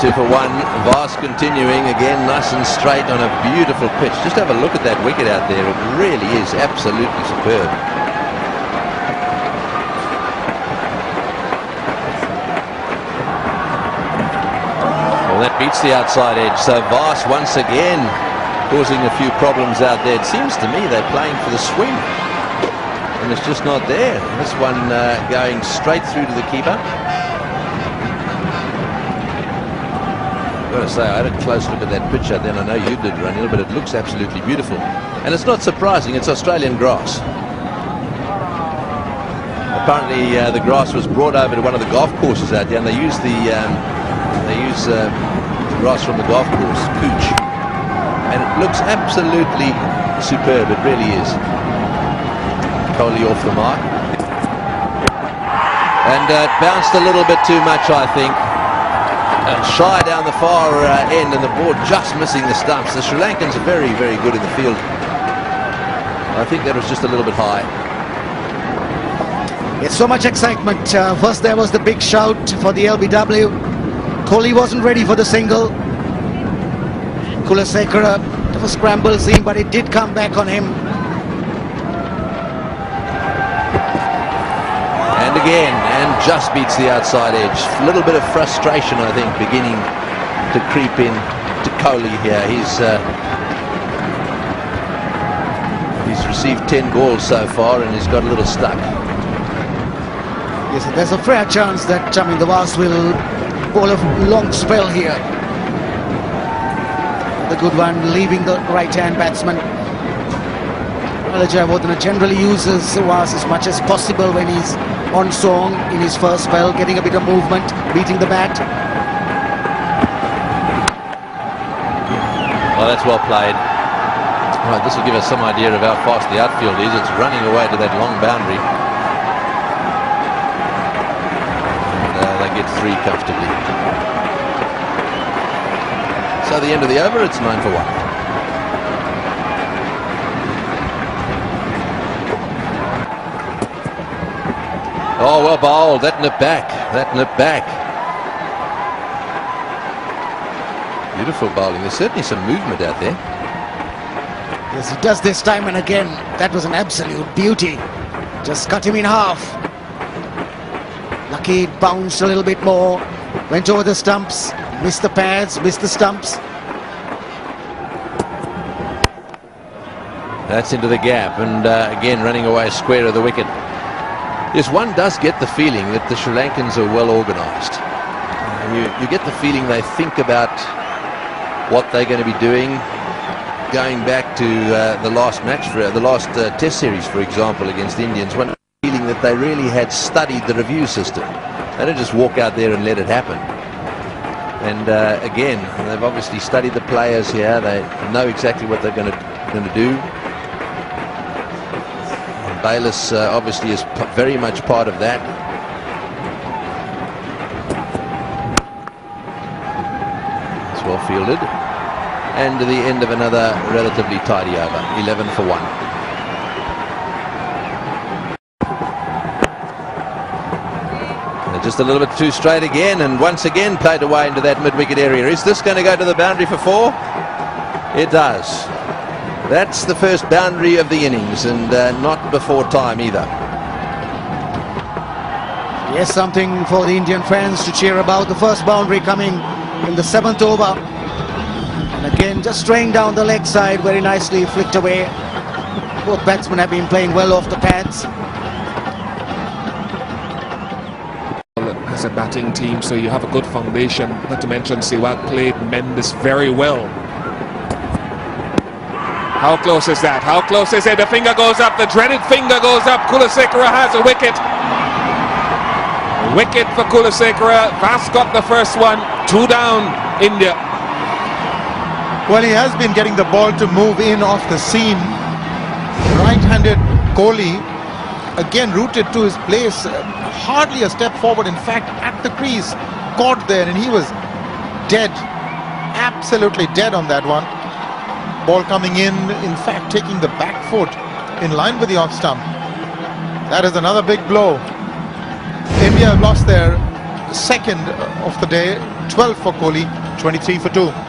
2 for 1. Vas continuing again, nice and straight on a beautiful pitch. Just have a look at that wicket out there. It really is absolutely superb. Well, that beats the outside edge. So Vas once again causing a few problems out there. It seems to me they're playing for the swing, and it's just not there. This one going straight through to the keeper. I've got to say, I had a close look at that pitch out there, and I know you did, Ranil, but it looks absolutely beautiful. And it's not surprising, it's Australian grass. Apparently the grass was brought over to one of the golf courses out there, and they use the grass from the golf course, Cooch. And it looks absolutely superb, it really is. Kohli off the mark. And it bounced a little bit too much, I think. Shy down the far end, and the ball just missing the stumps. The Sri Lankans are very, very good in the field. I think that was just a little bit high. It's so much excitement. First there was the big shout for the LBW. Kohli wasn't ready for the single. Kulasekara, it was a scramble scene, but it did come back on him. And again, and just beats the outside edge. A little bit of frustration, I think, beginning to creep in to Kohli here. He's received 10 balls so far, and he's got a little stuck. Yes, there's a fair chance that the Vas will bowl a long spell here. The good one leaving the right-hand batsman. Jayawardene generally uses Vas as much as possible when he's on song in his first spell, getting a bit of movement, beating the bat. Well, that's well played. Right, this will give us some idea of how fast the outfield is. It's running away to that long boundary. And, they get 3 comfortably. So the end of the over, it's 9 for 1. Oh, well bowled. That nipped back. That nipped back. Beautiful bowling. There's certainly some movement out there. Yes, he does this time and again. That was an absolute beauty. Just cut him in half. Lucky it bounced a little bit more. Went over the stumps. Missed the pads. Missed the stumps. That's into the gap. And again, running away square of the wicket. Yes, one does get the feeling that the Sri Lankans are well organised. You get the feeling they think about what they're going to be doing, going back to the last match, the last Test series, for example, against the Indians. One feeling that they really had studied the review system. They don't just walk out there and let it happen. And again, they've obviously studied the players here. They know exactly what they're going to do. Bayliss obviously is very much part of that. It's well fielded. And to the end of another relatively tidy over. 11 for 1. And just a little bit too straight again, and once again played away into that mid-wicket area. Is this going to go to the boundary for 4? It does. That's the first boundary of the innings, and not before time either. Yes, something for the Indian fans to cheer about. The first boundary coming in the 7th over. And again, just straying down the leg side, very nicely flicked away. Both batsmen have been playing well off the pads. As a batting team, so you have a good foundation. Not to mention Sehwag played Mendes very well. How close is that? How close is it? The finger goes up. The dreaded finger goes up. Kulasekara has a wicket. Wicket for Kulasekara. Vas got the first one. 2 down, India. Well, he has been getting the ball to move in off the seam. Right-handed Kohli, again rooted to his place. Hardly a step forward. In fact, at the crease, caught there, and he was dead. Absolutely dead on that one. Ball coming in fact, taking the back foot in line with the off stump. That is another big blow. India have lost their second of the day, 12 for Kohli, 23 for 2.